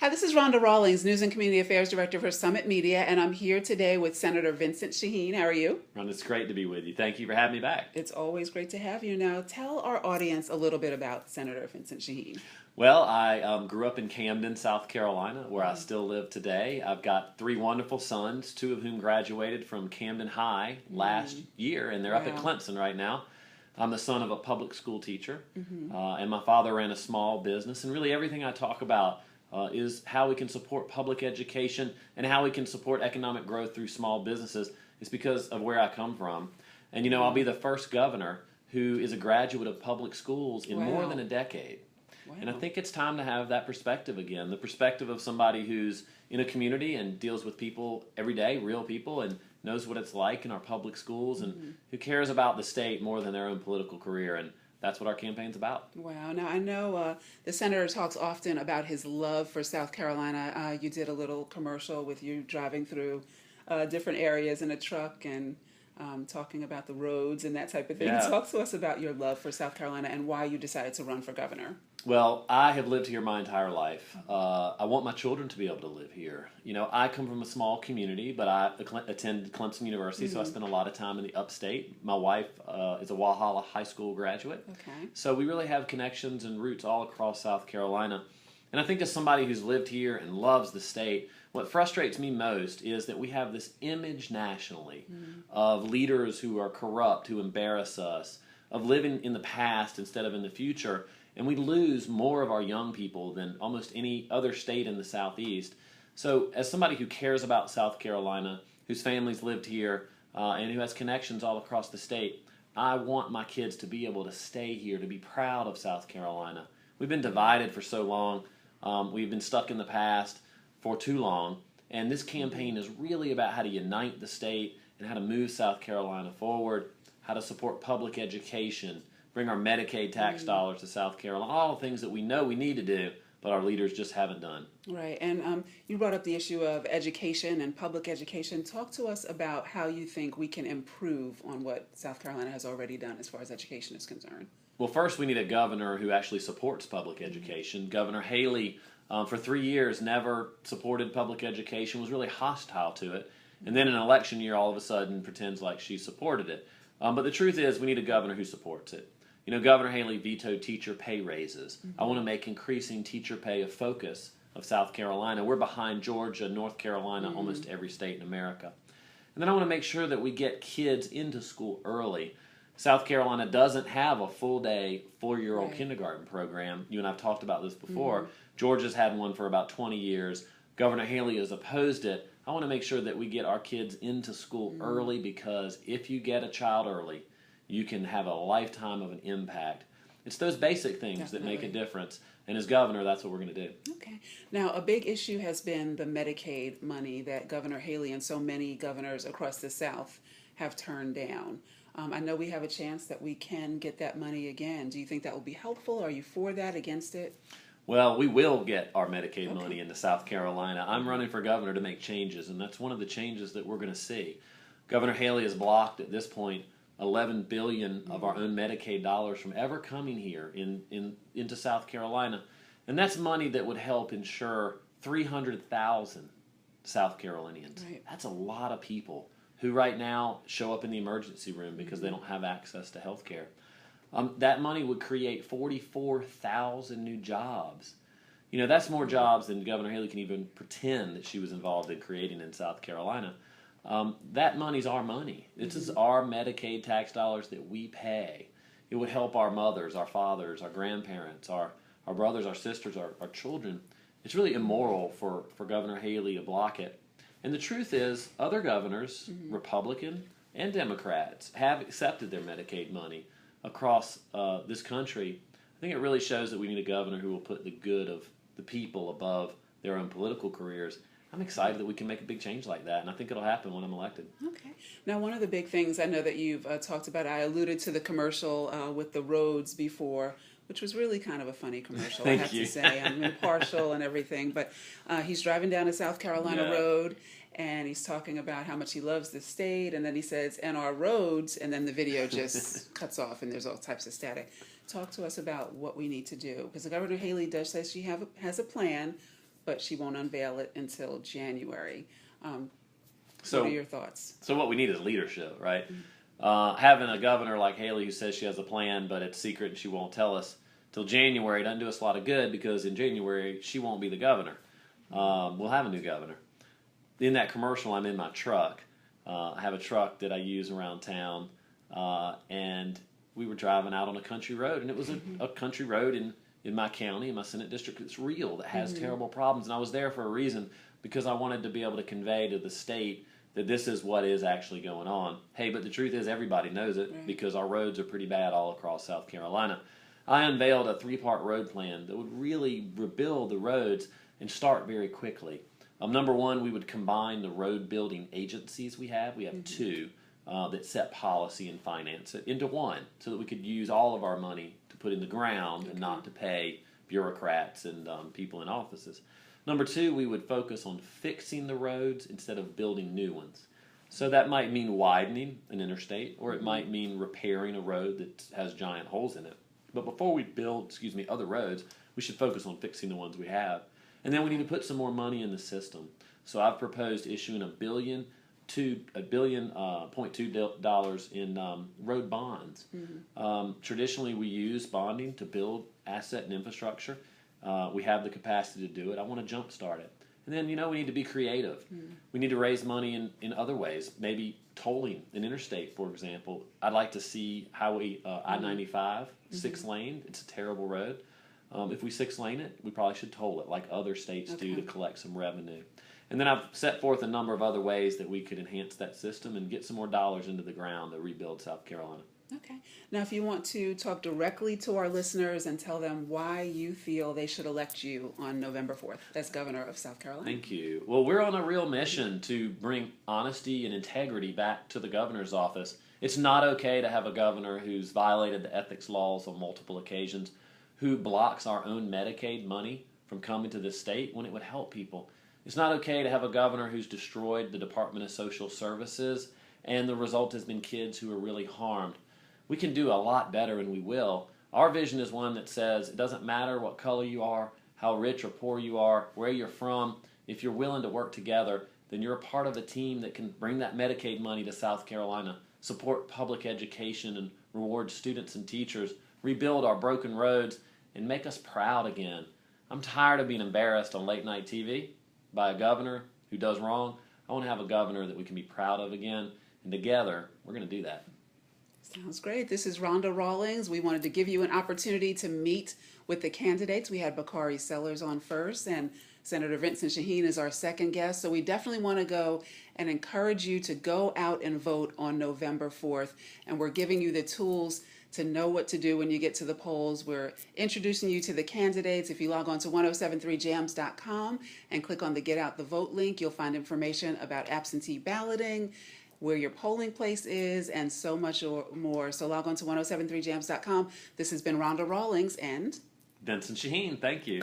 Hi, this is Rhonda Rawlings, News and Community Affairs Director for Summit Media, and I'm here today with Senator Vincent Sheheen. How are you? Ron, it's great to be with you. Thank you for having me back. It's always great to have you. Now, tell our audience a little bit about Senator Vincent Sheheen. Well, I grew up in Camden, South Carolina, where I still live today. I've got three wonderful sons, two of whom graduated from Camden High last year, and they're up at Clemson right now. I'm the son of a public school teacher, and my father ran a small business, and really everything I talk about is how we can support public education and how we can support economic growth through small businesses. It's because of where I come from. And, you know, I'll be the first governor who is a graduate of public schools in more than a decade. Wow. And I think it's time to have that perspective again, the perspective of somebody who's in a community and deals with people every day, real people, and knows what it's like in our public schools, and who cares about the state more than their own political career. And that's what our campaign's about. Wow. Now, I know the senator talks often about his love for South Carolina. You did a little commercial with you driving through different areas in a truck and talking about the roads and that type of thing. Yeah. Talk to us about your love for South Carolina and why you decided to run for governor. Well, I have lived here my entire life. I want my children to be able to live here. You know, I come from a small community, but I attended Clemson University, so I spent a lot of time in the upstate. My wife is a Walhalla High School graduate. Okay. So we really have connections and roots all across South Carolina. And I think as somebody who's lived here and loves the state, what frustrates me most is that we have this image nationally of leaders who are corrupt, who embarrass us, of living in the past instead of in the future. And we lose more of our young people than almost any other state in the Southeast. So as somebody who cares about South Carolina, whose family's lived here, and who has connections all across the state, I want my kids to be able to stay here, to be proud of South Carolina. We've been divided for so long. We've been stuck in the past for too long. And this campaign is really about how to unite the state and how to move South Carolina forward, how to support public education, bring our Medicaid tax dollars to South Carolina, all the things that we know we need to do, but our leaders just haven't done. Right, and you brought up the issue of education and public education. Talk to us about how you think we can improve on what South Carolina has already done as far as education is concerned. Well, first we need a governor who actually supports public education. Governor Haley, for 3 years, never supported public education, was really hostile to it, and then in an election year, all of a sudden, pretends like she supported it. But the truth is, we need a governor who supports it. You know, Governor Haley vetoed teacher pay raises. I want to make increasing teacher pay a focus of South Carolina. We're behind Georgia, North Carolina, almost every state in America. And then I want to make sure that we get kids into school early. South Carolina doesn't have a full-day, 4-year-old kindergarten program. You and I have talked about this before. Georgia's had one for about 20 years. Governor Haley has opposed it. I want to make sure that we get our kids into school early, because if you get a child early, you can have a lifetime of an impact. It's those basic things that make a difference. And as governor, that's what we're going to do. Okay. Now, a big issue has been the Medicaid money that Governor Haley and so many governors across the South have turned down. I know we have a chance that we can get that money again. Do you think that will be helpful? Are you for that, against it? Well, we will get our Medicaid money into South Carolina. I'm running for governor to make changes, and that's one of the changes that we're going to see. Governor Haley has blocked, at this point, $11 billion of our own Medicaid dollars from ever coming here into South Carolina. And that's money that would help insure 300,000 South Carolinians. Right. That's a lot of people who right now show up in the emergency room because they don't have access to health care. That money would create 44,000 new jobs. You know, that's more jobs than Governor Haley can even pretend that she was involved in creating in South Carolina. That money's our money. This is our Medicaid tax dollars that we pay. It would help our mothers, our fathers, our grandparents, our brothers, our sisters, our children. It's really immoral for Governor Haley to block it. And the truth is, other governors, Republican and Democrats, have accepted their Medicaid money across this country. I think it really shows that we need a governor who will put the good of the people above their own political careers. I'm excited that we can make a big change like that, and I think it'll happen when I'm elected. Okay. Now, one of the big things I know that you've talked about, I alluded to the commercial with the roads before, which was really kind of a funny commercial, I have to say. I'm impartial and everything, but he's driving down a South Carolina road, and he's talking about how much he loves the state, and then he says, and our roads, and then the video just cuts off, and there's all types of static. Talk to us about what we need to do, because Governor Haley does say she has a plan, but she won't unveil it until January. So, what are your thoughts? So what we need is leadership, right? Having a governor like Haley who says she has a plan, but it's secret and she won't tell us till January doesn't do us a lot of good, because in January she won't be the governor. We'll have a new governor. In that commercial, I'm in my truck. I have a truck that I use around town, and we were driving out on a country road, and it was a country road in my county, in my Senate district. It's real, that has terrible problems, and I was there for a reason, because I wanted to be able to convey to the state that this is what is actually going on. Hey, but the truth is everybody knows it, because our roads are pretty bad all across South Carolina. I unveiled a 3-part road plan that would really rebuild the roads and start very quickly. Number one, we would combine the road building agencies we have. We have 2 that set policy and finance it into one, so that we could use all of our money to put in the ground and not to pay bureaucrats and people in offices. Number 2, we would focus on fixing the roads instead of building new ones. So that might mean widening an interstate, or it might mean repairing a road that has giant holes in it. But before we build, other roads, we should focus on fixing the ones we have. And then we need to put some more money in the system. So I've proposed issuing $1.2 billion in road bonds. Traditionally, we use bonding to build asset and infrastructure. We have the capacity to do it. I want to jumpstart it. And then, we need to be creative. We need to raise money in other ways, maybe tolling an interstate, for example. I'd like to see Highway I-95, 6-lane. It's a terrible road. If we 6-lane it, we probably should toll it like other states do to collect some revenue. And then I've set forth a number of other ways that we could enhance that system and get some more dollars into the ground to rebuild South Carolina. Okay. Now, if you want to talk directly to our listeners and tell them why you feel they should elect you on November 4th as governor of South Carolina. Thank you. Well, we're on a real mission to bring honesty and integrity back to the governor's office. It's not okay to have a governor who's violated the ethics laws on multiple occasions, who blocks our own Medicaid money from coming to the state when it would help people. It's not okay to have a governor who's destroyed the Department of Social Services, and the result has been kids who are really harmed. We can do a lot better, and we will. Our vision is one that says it doesn't matter what color you are, how rich or poor you are, where you're from. If you're willing to work together, then you're a part of a team that can bring that Medicaid money to South Carolina, support public education and reward students and teachers, rebuild our broken roads, and make us proud again. I'm tired of being embarrassed on late night TV by a governor who does wrong. I want to have a governor that we can be proud of again, and together we're going to do that. Sounds great. This is Rhonda Rawlings. We wanted to give you an opportunity to meet with the candidates. We had Bakari Sellers on first, and Senator Vincent Sheheen is our second guest. So we definitely want to go and encourage you to go out and vote on November 4th. And we're giving you the tools to know what to do when you get to the polls. We're introducing you to the candidates. If you log on to 1073jams.com and click on the Get Out the Vote link, you'll find information about absentee balloting, where your polling place is, and so much more. So log on to 1073jams.com. This has been Rhonda Rawlings and Vincent Sheheen. Thank you.